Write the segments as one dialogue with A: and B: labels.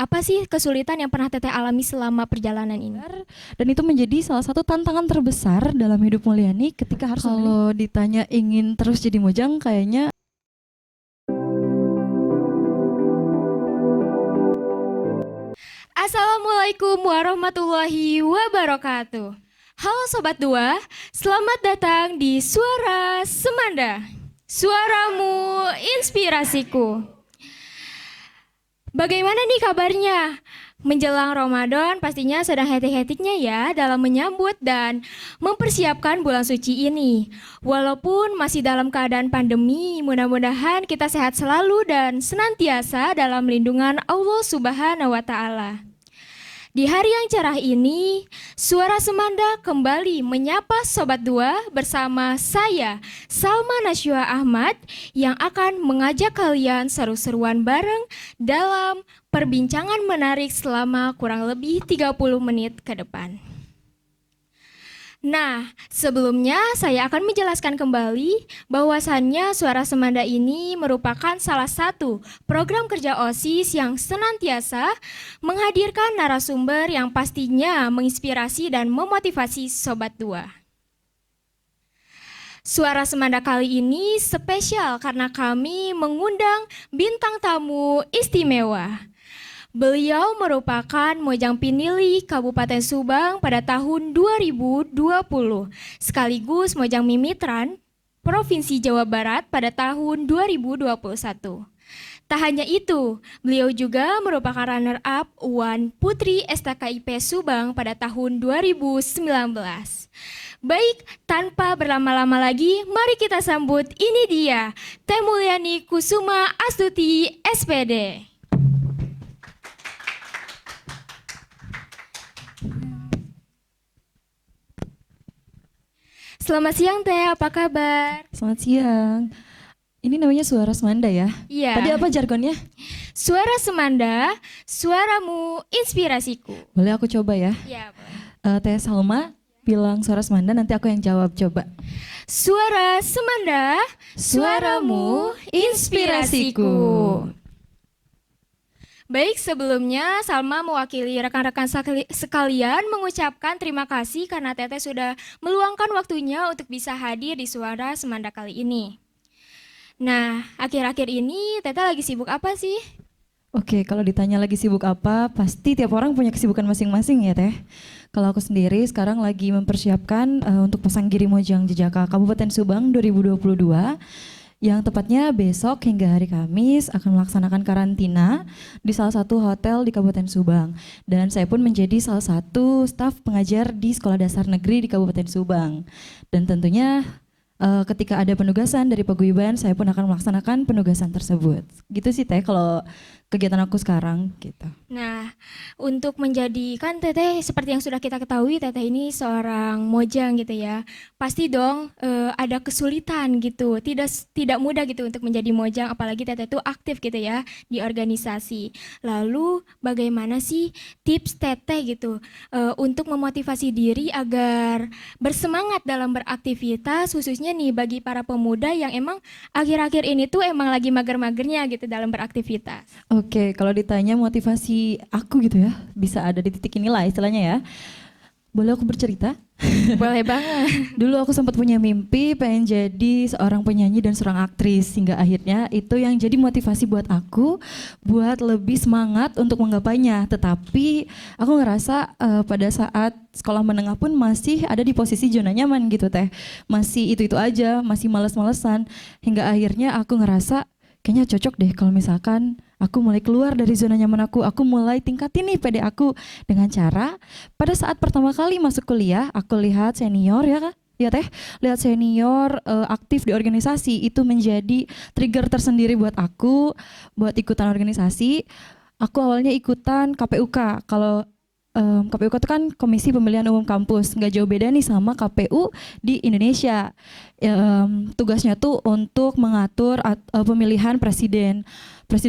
A: apa sih kesulitan yang pernah Teteh alami selama perjalanan ini?
B: Dan itu menjadi salah satu tantangan terbesar dalam hidup Mulyani ketika harus kalau ditanya ingin terus jadi mojang kayaknya
A: Assalamualaikum warahmatullahi wabarakatuh. Halo Sobat Dua, selamat datang di Suara Semanda. Suaramu inspirasiku. Bagaimana nih kabarnya? Menjelang Ramadan pastinya sedang hektik-hektiknya ya dalam menyambut dan mempersiapkan bulan suci ini. Walaupun masih dalam keadaan pandemi, mudah-mudahan kita sehat selalu dan senantiasa dalam lindungan Allah Subhanahu wa Ta'ala. Di hari yang cerah ini, Suara Semanda kembali menyapa Sobat Dua bersama saya, Salma Nasyua Ahmad, yang akan mengajak kalian seru-seruan bareng dalam perbincangan menarik selama kurang lebih 30 menit ke depan. Nah, sebelumnya saya akan menjelaskan kembali bahwasannya Suara Semanda ini merupakan salah satu program kerja OSIS yang senantiasa menghadirkan narasumber yang pastinya menginspirasi dan memotivasi Sobat Dua. Suara Semanda kali ini spesial karena kami mengundang bintang tamu istimewa. Beliau merupakan Mojang Pinili Kabupaten Subang pada tahun 2020, sekaligus Mojang Mimitran Provinsi Jawa Barat pada tahun 2021. Tak hanya itu, beliau juga merupakan runner-up UAN Putri STKIP Subang pada tahun 2019. Baik, tanpa berlama-lama lagi, mari kita sambut ini dia, Teh Mulyani Kusuma Astuti, SPD. Selamat siang Teh, apa kabar?
B: selamat siang. Ini namanya Suara Semanda ya?
A: Iya.
B: Tadi apa jargonnya?
A: Suara Semanda, suaramu inspirasiku.
B: Boleh aku coba ya?
A: Iya, boleh.
B: Teh Salma bilang Suara Semanda, nanti aku yang jawab coba.
A: Suara Semanda, suaramu inspirasiku. Baik, sebelumnya Salma mewakili rekan-rekan sekalian mengucapkan terima kasih karena Teteh sudah meluangkan waktunya untuk bisa hadir di Suara Semanda kali ini. Nah, akhir-akhir ini Teteh lagi sibuk apa sih?
B: Oke, kalau ditanya lagi sibuk apa, pasti tiap orang punya kesibukan masing-masing ya Teh. Kalau aku sendiri sekarang lagi mempersiapkan untuk Pasanggiri Mojang Jejaka Kabupaten Subang 2022. Yang tepatnya besok hingga hari Kamis akan melaksanakan karantina di salah satu hotel di Kabupaten Subang. Dan saya pun menjadi salah satu staf pengajar di Sekolah Dasar Negeri di Kabupaten Subang. Dan tentunya ketika ada penugasan dari paguyuban, saya pun akan melaksanakan penugasan tersebut. Gitu sih Teh kalau kegiatan aku sekarang gitu.
A: Nah, untuk menjadikan Teteh seperti yang sudah kita ketahui, Teteh ini seorang mojang gitu ya. Pasti dong ada kesulitan gitu. Tidak mudah gitu untuk menjadi mojang, apalagi Teteh itu aktif gitu ya di organisasi. Lalu bagaimana sih tips Teteh gitu untuk memotivasi diri agar bersemangat dalam beraktivitas, khususnya nih bagi para pemuda yang emang akhir-akhir ini tuh emang lagi mager-magernya gitu dalam beraktivitas.
B: Oke, kalau ditanya motivasi aku gitu ya, bisa ada di titik inilah istilahnya ya. Boleh aku bercerita?
A: Boleh banget.
B: Dulu aku sempat punya mimpi pengen jadi seorang penyanyi dan seorang aktris, hingga akhirnya itu yang jadi motivasi buat aku buat lebih semangat untuk menggapainya. Tetapi aku ngerasa pada saat sekolah menengah pun masih ada di posisi zona nyaman gitu Teh. Masih itu-itu aja, masih males-malesan, hingga akhirnya aku ngerasa kayaknya cocok deh kalau misalkan aku mulai keluar dari zona nyaman aku mulai tingkatin nih PD aku dengan cara pada saat pertama kali masuk kuliah, aku lihat senior ya Teh, lihat senior aktif di organisasi, itu menjadi trigger tersendiri buat aku buat ikutan organisasi. Aku awalnya ikutan KPUK. Kalau KPUK itu kan Komisi Pemilihan Umum Kampus, nggak jauh beda nih sama KPU di Indonesia. Tugasnya tuh untuk mengatur pemilihan presiden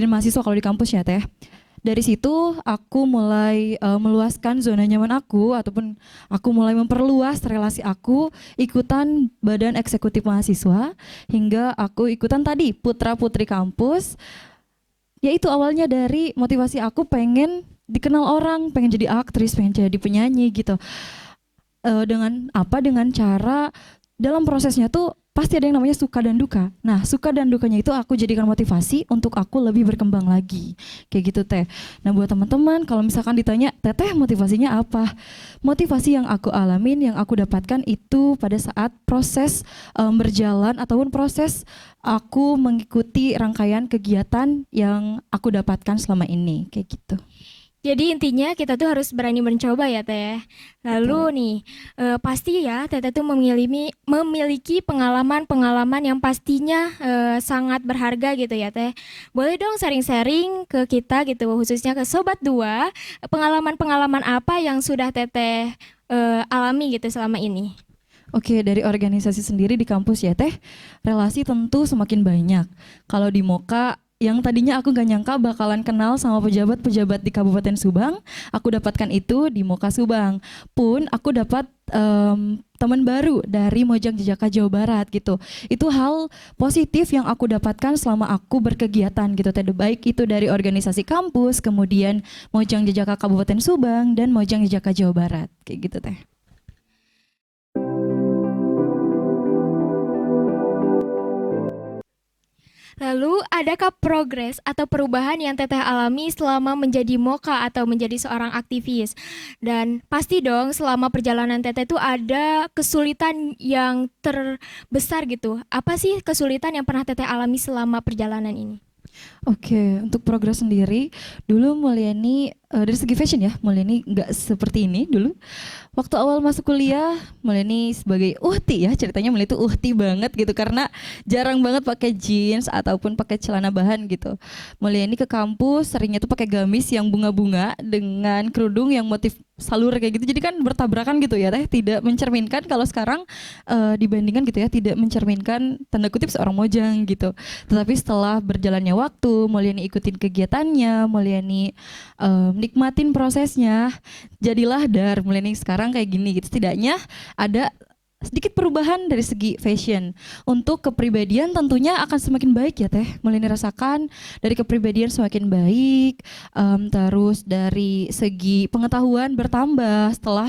B: mahasiswa kalau di kampus ya Teh. Dari situ aku mulai meluaskan zona nyaman aku, ataupun aku mulai memperluas relasi aku, ikutan badan eksekutif mahasiswa, hingga aku ikutan tadi putra putri kampus Ya itu awalnya dari motivasi aku pengen dikenal orang, pengen jadi aktris, pengen jadi penyanyi gitu. Dengan apa? Dengan cara dalam prosesnya tuh pasti ada yang namanya suka dan duka. Nah, suka dan dukanya itu aku jadikan motivasi untuk aku lebih berkembang lagi. Kayak gitu, Teh. Nah, buat teman-teman kalau misalkan ditanya, Teteh motivasinya apa? Motivasi yang aku alamin, yang aku dapatkan itu pada saat proses berjalan ataupun proses aku mengikuti rangkaian kegiatan yang aku dapatkan selama ini. Kayak gitu.
A: Jadi intinya kita tuh harus berani mencoba ya Teh. Lalu
B: Betul.
A: nih, pasti ya Teteh tuh memiliki pengalaman-pengalaman yang pastinya sangat berharga gitu ya Teh. Boleh dong sharing-sharing ke kita gitu, khususnya ke Sobat Dua, pengalaman-pengalaman apa yang sudah Teteh alami gitu selama ini?
B: Oke, dari organisasi sendiri di kampus ya Teh, relasi tentu semakin banyak. Kalau di Moka, yang tadinya aku gak nyangka bakalan kenal sama pejabat-pejabat di Kabupaten Subang, aku dapatkan itu di Moka Subang. Pun aku dapat teman baru dari Mojang Jejaka Jawa Barat gitu. Itu hal positif yang aku dapatkan selama aku berkegiatan gitu Teh. Baik itu dari organisasi kampus, kemudian Mojang Jejaka Kabupaten Subang, dan Mojang Jejaka Jawa Barat. Kayak gitu Teh.
A: Lalu, adakah progres atau perubahan yang Teteh alami selama menjadi moka atau menjadi seorang aktivis? Dan pasti dong selama perjalanan Teteh itu ada kesulitan yang terbesar gitu. Apa sih kesulitan yang pernah Teteh alami selama perjalanan ini?
B: Oke, untuk progres sendiri, dulu Mulyani dari segi fashion ya, Mulyani nggak seperti ini dulu. Waktu awal masuk kuliah, Mulyani sebagai uhti ya, ceritanya Mulyani itu uhti banget gitu karena jarang banget pakai jeans ataupun pakai celana bahan gitu. Mulyani ke kampus seringnya tuh pakai gamis yang bunga-bunga dengan kerudung yang motif salur kayak gitu. Jadi kan bertabrakan gitu ya, Teh, tidak mencerminkan kalau sekarang dibandingkan gitu ya, tidak mencerminkan tanda kutip seorang mojang gitu. Tetapi setelah berjalannya waktu, Mulyani ikutin kegiatannya, Mulyani nikmatin prosesnya, jadilah Dar Mulyani sekarang kayak gini gitu. Setidaknya ada sedikit perubahan dari segi fashion. Untuk kepribadian tentunya akan semakin baik ya Teh. Mulyani rasakan dari kepribadian semakin baik, terus dari segi pengetahuan bertambah setelah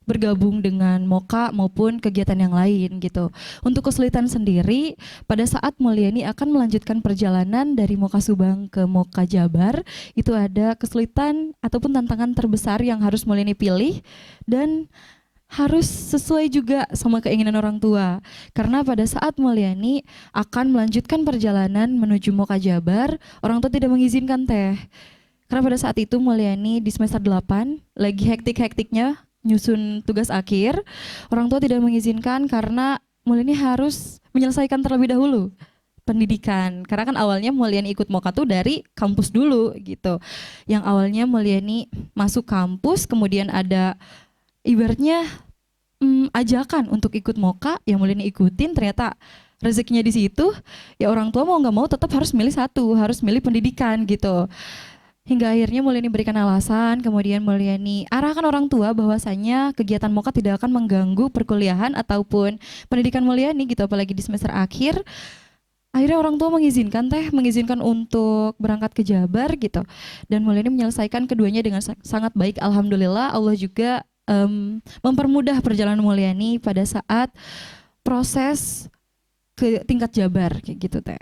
B: bergabung dengan Moka maupun kegiatan yang lain gitu. Untuk kesulitan sendiri, pada saat Mulyani akan melanjutkan perjalanan dari Moka Subang ke Moka Jabar, itu ada kesulitan ataupun tantangan terbesar yang harus Mulyani pilih dan harus sesuai juga sama keinginan orang tua. Karena pada saat Mulyani akan melanjutkan perjalanan menuju Moka Jabar, orang tua tidak mengizinkan Teh. Karena pada saat itu Mulyani di semester 8 lagi hektik-hektiknya nyusun tugas akhir, orang tua tidak mengizinkan karena Mulyani harus menyelesaikan terlebih dahulu pendidikan. Karena kan awalnya Mulyani ikut Moka tuh dari kampus dulu gitu. Yang awalnya Mulyani masuk kampus, kemudian ada ibaratnya ajakan untuk ikut Moka, yang Mulyani ikutin, ternyata rezekinya di situ, ya orang tua mau nggak mau tetap harus milih satu, harus milih pendidikan gitu. Hingga akhirnya Mulyani berikan alasan, kemudian Mulyani arahkan orang tua bahwasanya kegiatan Moka tidak akan mengganggu perkuliahan ataupun pendidikan Mulyani gitu, apalagi di semester akhir. Akhirnya orang tua mengizinkan Teh, mengizinkan untuk berangkat ke Jabar gitu. Dan Mulyani menyelesaikan keduanya dengan sangat baik. Alhamdulillah Allah juga mempermudah perjalanan Mulyani pada saat proses ke tingkat Jabar kayak gitu Teh.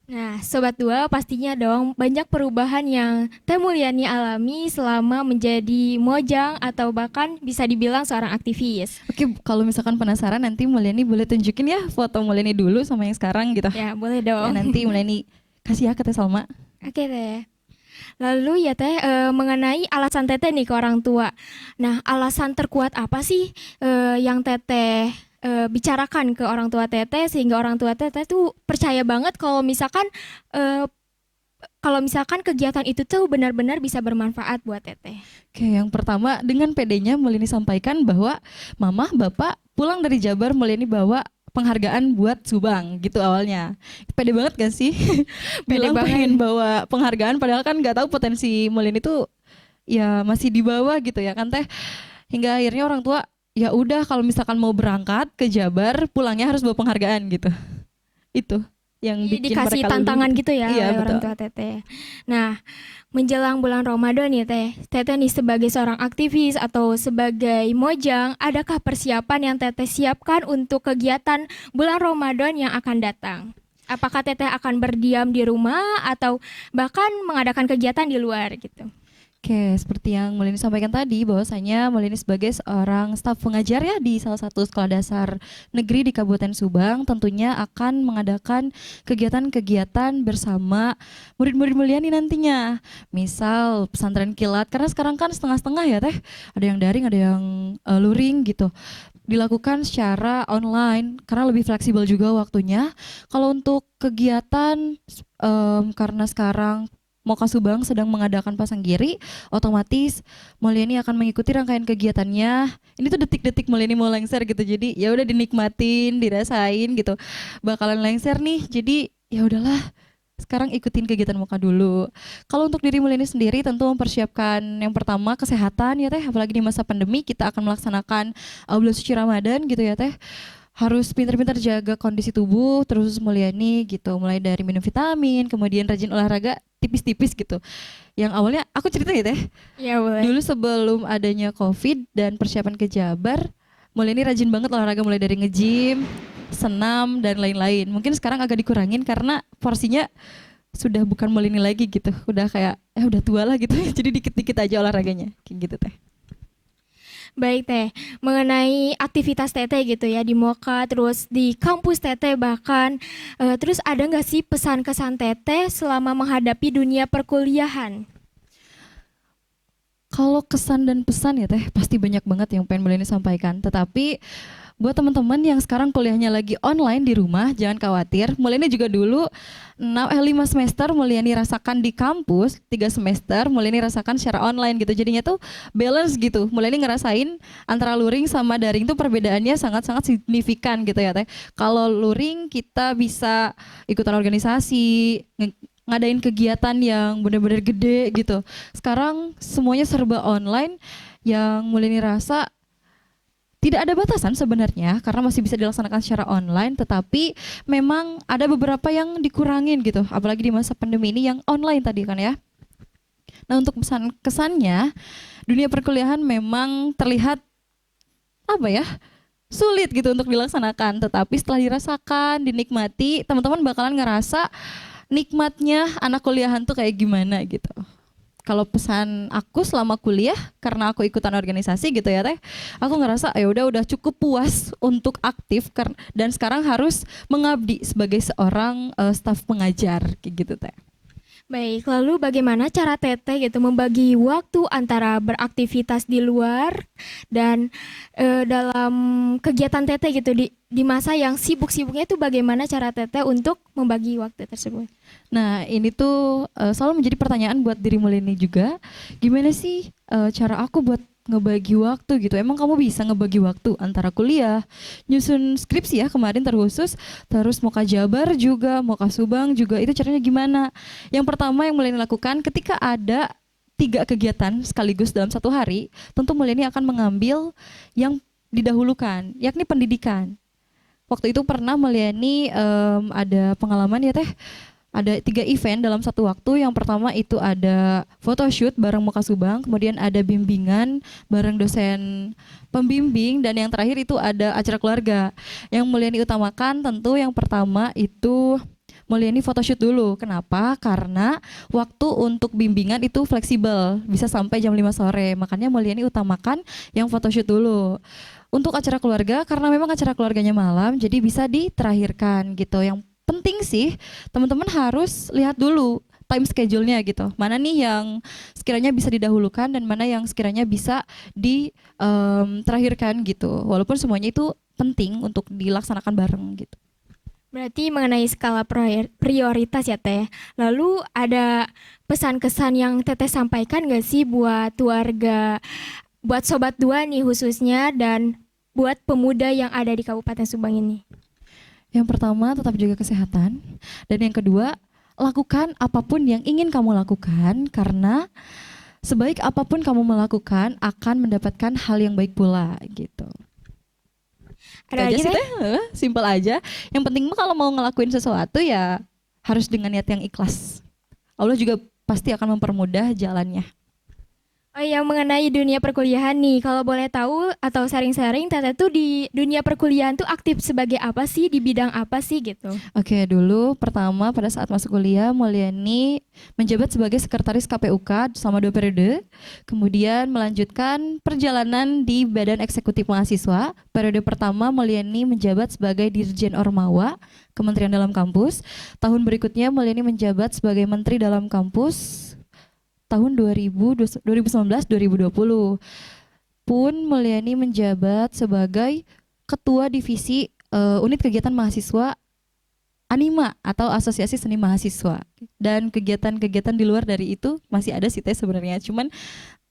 A: Nah, Sobat Dua pastinya dong banyak perubahan yang Teh Mulyani alami selama menjadi mojang atau bahkan bisa dibilang seorang aktivis.
B: Oke, kalau misalkan penasaran nanti Mulyani boleh tunjukin ya foto Mulyani dulu sama yang sekarang gitu.
A: Ya, boleh
B: Ya,
A: dong.
B: nanti Mulyani kasih ya ke Teh Salma.
A: Oke Teh. Lalu ya Teh, mengenai alasan Teteh nih ke orang tua. Nah, alasan terkuat apa sih yang Teteh bicarakan ke orang tua Teteh sehingga orang tua Teteh tuh percaya banget eh, kalau misalkan kegiatan itu tuh benar-benar bisa bermanfaat buat Teteh.
B: Oke, yang pertama dengan PD-nya Mulyani sampaikan bahwa Mama, Bapak pulang dari Jabar Mulyani bawa penghargaan buat Subang gitu awalnya. Pede banget gak sih?
A: Pede
B: Bilang
A: banget.
B: pengen bawa penghargaan padahal kan nggak tahu potensi Mulyani itu ya masih di bawah gitu ya kan Teh. Hingga akhirnya orang tua ya udah kalau misalkan mau berangkat ke Jabar pulangnya harus bawa penghargaan gitu. Itu. yang
A: Jadi
B: bikin
A: dikasih
B: mereka
A: tantangan
B: luluh.
A: gitu ya
B: Iya
A: oleh orang
B: betul.
A: tua Teteh. Nah, menjelang bulan Ramadan nih Teteh nih sebagai seorang aktivis atau sebagai mojang, adakah persiapan yang Teteh siapkan untuk kegiatan bulan Ramadan yang akan datang? Apakah Teteh akan berdiam di rumah atau bahkan mengadakan kegiatan di luar gitu?
B: Oke, seperti yang Melini sampaikan tadi, bahwasanya Melini sebagai seorang staf pengajar ya di salah satu sekolah dasar negeri di Kabupaten Subang, tentunya akan mengadakan kegiatan-kegiatan bersama murid-murid Mulyani nantinya. Misal pesantren kilat, karena sekarang kan setengah-setengah ya teh, ada yang daring, ada yang luring gitu. Dilakukan secara online karena lebih fleksibel juga waktunya. Kalau untuk kegiatan, karena sekarang Moka Subang sedang mengadakan pasang giri, otomatis Mulyani akan mengikuti rangkaian kegiatannya. Ini tuh detik-detik Mulyani mau lengser gitu. Jadi ya udah dinikmatin, dirasain gitu. Bakalan lengser nih. Jadi ya udahlah. Sekarang ikutin kegiatan Moka dulu. Kalau untuk diri Mulyani sendiri tentu mempersiapkan yang pertama kesehatan ya teh, apalagi di masa pandemi kita akan melaksanakan bulan suci Ramadan gitu ya teh, harus pintar-pintar jaga kondisi tubuh terus Mulyani gitu, mulai dari minum vitamin, kemudian rajin olahraga tipis-tipis gitu. Yang awalnya aku cerita ya teh,
A: Ya boleh.
B: dulu sebelum adanya COVID dan persiapan ke Jabar, Mulyani rajin banget olahraga mulai dari nge-gym, senam dan lain-lain. Mungkin sekarang agak dikurangin karena porsinya sudah bukan Mulyani lagi gitu, udah kayak udah tua lah gitu, jadi dikit-dikit aja olahraganya kayak gitu teh.
A: Baik Teh, mengenai aktivitas Teteh gitu ya di Moka, terus di kampus Teteh bahkan, terus ada nggak sih pesan kesan Teteh selama menghadapi dunia perkuliahan?
B: Kalau kesan dan pesan ya teh pasti banyak banget yang pengen Mulyani sampaikan. Tetapi buat teman-teman yang sekarang kuliahnya lagi online di rumah, jangan khawatir. Mulyani juga dulu 5 semester Mulyani rasakan di kampus, 3 semester Mulyani rasakan secara online gitu. Jadinya tuh balance gitu. Mulyani ngerasain antara luring sama daring tuh perbedaannya sangat-sangat signifikan gitu ya teh. Kalau luring kita bisa ikutan organisasi, ngadain kegiatan yang benar-benar gede gitu. Sekarang semuanya serba online, yang Mulyani rasa tidak ada batasan sebenarnya karena masih bisa dilaksanakan secara online, tetapi memang ada beberapa yang dikurangin gitu, apalagi di masa pandemi ini yang online tadi kan ya. Nah, untuk pesan kesannya, dunia perkuliahan memang terlihat apa ya, sulit gitu untuk dilaksanakan, tetapi setelah dirasakan, dinikmati, teman-teman bakalan ngerasa nikmatnya anak kuliahan tuh kayak gimana gitu. Kalau pesan aku selama kuliah, karena aku ikutan organisasi gitu ya teh, aku ngerasa ya udah cukup puas untuk aktif dan sekarang harus mengabdi sebagai seorang staf pengajar kayak gitu teh.
A: Baik, lalu bagaimana cara Teteh gitu membagi waktu antara beraktivitas di luar dan dalam kegiatan Teteh gitu di masa yang sibuk-sibuknya itu bagaimana cara Teteh untuk membagi waktu tersebut?
B: Nah, ini tuh selalu menjadi pertanyaan buat diri Mulyani juga. Gimana sih cara aku buat ngebagi waktu gitu? Emang kamu bisa ngebagi waktu antara kuliah, nyusun skripsi ya kemarin terus Moka Jabar juga, Moka Subang juga, itu caranya gimana? Yang pertama yang Mulyani lakukan ketika ada 3 kegiatan sekaligus dalam satu hari, tentu Mulyani akan mengambil yang didahulukan, yakni pendidikan. Waktu itu pernah Mulyani ada pengalaman ya teh, ada 3 event dalam satu waktu. Yang pertama itu ada photoshoot bareng Moka Subang, kemudian ada bimbingan bareng dosen pembimbing, dan yang terakhir itu ada acara keluarga. Yang Mulyani utamakan tentu yang pertama itu Mulyani photoshoot dulu. Kenapa? Karena waktu untuk bimbingan itu fleksibel, bisa sampai jam 5 sore. Makanya Mulyani utamakan yang photoshoot dulu. Untuk acara keluarga, karena memang acara keluarganya malam, jadi bisa diterakhirkan gitu. Yang penting sih teman-teman harus lihat dulu time schedule-nya gitu. Mana nih yang sekiranya bisa didahulukan dan mana yang sekiranya bisa diterakhirkan gitu. Walaupun semuanya itu penting untuk dilaksanakan bareng gitu.
A: Berarti mengenai skala prioritas ya Teh. Lalu ada pesan kesan yang Teteh sampaikan nggak sih buat warga, buat Sobat Dua nih khususnya, dan buat pemuda yang ada di Kabupaten Subang ini?
B: Yang pertama, tetap jaga kesehatan. Dan yang kedua, lakukan apapun yang ingin kamu lakukan, karena sebaik apapun kamu melakukan akan mendapatkan hal yang baik pula gitu. Itu
A: Ada
B: aja
A: lagi
B: sih
A: Teh?
B: teh, simpel aja. Yang penting mah kalau mau ngelakuin sesuatu ya harus dengan niat yang ikhlas. Allah juga pasti akan mempermudah jalannya.
A: Oh iya, mengenai dunia perkuliahan nih, kalau boleh tahu atau sharing-sharing, Teteh tuh di dunia perkuliahan tuh aktif sebagai apa sih, di bidang apa sih gitu?
B: Oke, dulu pertama pada saat masuk kuliah Mulyani menjabat sebagai sekretaris KPUK selama 2 periode. Kemudian melanjutkan perjalanan di Badan Eksekutif Mahasiswa. Periode pertama Mulyani menjabat sebagai Dirjen Ormawa, Kementerian Dalam Kampus. Tahun berikutnya Mulyani menjabat sebagai Menteri Dalam Kampus tahun 2019-2020. Pun Mulyani menjabat sebagai Ketua Divisi Unit Kegiatan Mahasiswa Anima atau Asosiasi Seni Mahasiswa, dan kegiatan-kegiatan di luar dari itu masih ada sih teh sebenarnya, cuman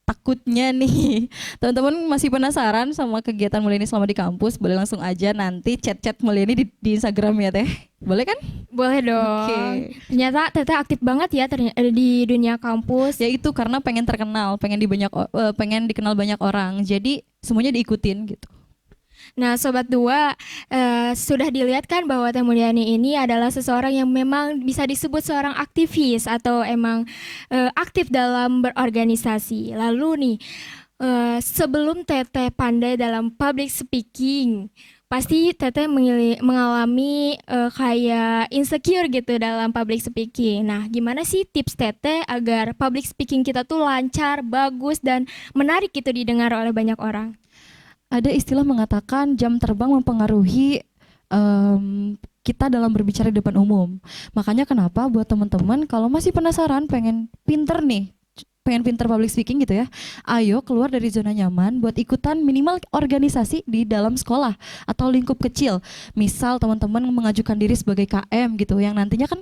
B: takutnya nih teman-teman masih penasaran sama kegiatan Mulyani selama di kampus, boleh langsung aja nanti chat-chat Mulyani di Instagram ya teh, boleh kan?
A: Boleh dong.
B: Oke.
A: Ternyata Teteh aktif banget ya di dunia kampus.
B: Ya itu karena pengen terkenal, pengen dikenal banyak orang, jadi semuanya diikutin gitu.
A: Nah, Sobat Dua, sudah dilihat kan bahwa Teh Mulyani ini adalah seseorang yang memang bisa disebut seorang aktivis atau emang aktif dalam berorganisasi. Lalu nih, sebelum Teteh pandai dalam public speaking, pasti Teteh mengalami kayak insecure gitu dalam public speaking. Nah, gimana sih tips Teteh agar public speaking kita tuh lancar, bagus, dan menarik gitu didengar oleh banyak orang?
B: Ada istilah mengatakan jam terbang mempengaruhi kita dalam berbicara di depan umum. Makanya kenapa buat teman-teman kalau masih penasaran pengen pinter public speaking gitu ya, ayo keluar dari zona nyaman buat ikutan minimal organisasi di dalam sekolah atau lingkup kecil. Misal teman-teman mengajukan diri sebagai KM gitu, yang nantinya kan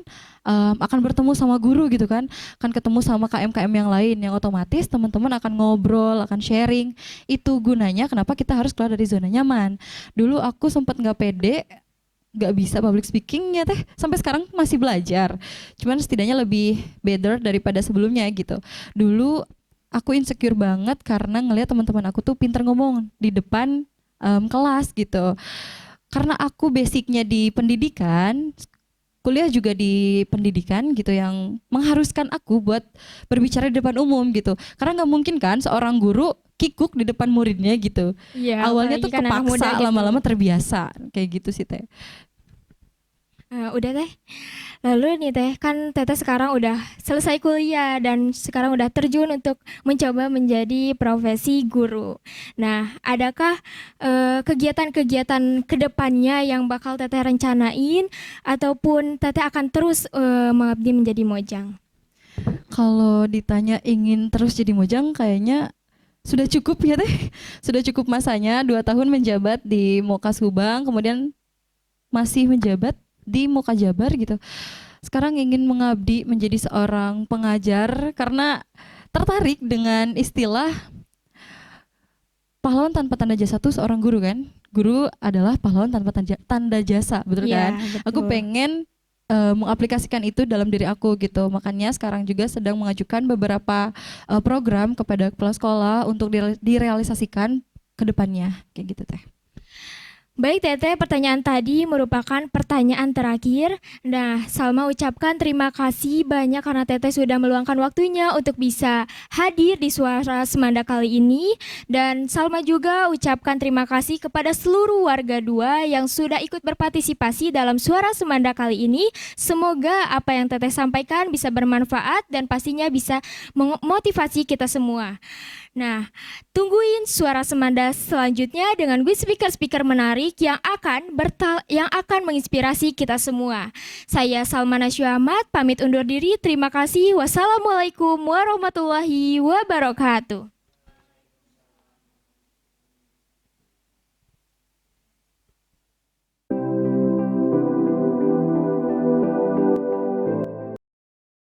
B: akan bertemu sama guru gitu kan, akan ketemu sama KM-KM yang lain, yang otomatis teman-teman akan ngobrol, akan sharing. Itu gunanya kenapa kita harus keluar dari zona nyaman. Dulu aku sempat nggak pede, nggak bisa public speakingnya teh, sampai sekarang masih belajar, cuman setidaknya lebih better daripada sebelumnya gitu. Dulu aku insecure banget karena ngelihat teman-teman aku tuh pinter ngomong di depan kelas gitu, karena aku basicnya di pendidikan, kuliah juga di pendidikan gitu, yang mengharuskan aku buat berbicara di depan umum gitu, karena nggak mungkin kan seorang guru kikuk di depan muridnya gitu.
A: Iya,
B: Awalnya
A: apalagi
B: tuh
A: kan anak muda
B: kepaksa,
A: gitu.
B: lama-lama terbiasa kayak gitu sih teh.
A: Udah Teh. Lalu nih Teh, kan Teteh sekarang udah selesai kuliah dan sekarang udah terjun untuk mencoba menjadi profesi guru. Nah, adakah kegiatan-kegiatan kedepannya yang bakal Teteh rencanain ataupun Teteh akan terus mengabdi menjadi mojang?
B: Kalau ditanya ingin terus jadi mojang, kayaknya sudah cukup ya teh. Sudah cukup masanya 2 tahun menjabat di Moka Subang, kemudian masih menjabat di Moka Jabar gitu. Sekarang ingin mengabdi menjadi seorang pengajar karena tertarik dengan istilah pahlawan tanpa tanda jasa tuh seorang guru kan. Guru adalah pahlawan tanpa tanda jasa, betul
A: Iya,
B: kan? Aku
A: betul.
B: pengen mengaplikasikan itu dalam diri aku gitu. Makanya sekarang juga sedang mengajukan beberapa program kepada kepala sekolah untuk direalisasikan ke depannya kayak gitu teh.
A: Baik Teteh, pertanyaan tadi merupakan pertanyaan terakhir. Nah, Salma ucapkan terima kasih banyak karena Teteh sudah meluangkan waktunya untuk bisa hadir di Suara Semanda kali ini. Dan Salma juga ucapkan terima kasih kepada seluruh warga Dua yang sudah ikut berpartisipasi dalam Suara Semanda kali ini. Semoga apa yang Teteh sampaikan bisa bermanfaat dan pastinya bisa memotivasi kita semua. Nah, tungguin Suara Semanda selanjutnya dengan speaker-speaker menarik yang akan menginspirasi kita semua. Saya Salmana Syuahmat, pamit undur diri. Terima kasih. Wassalamualaikum warahmatullahi wabarakatuh.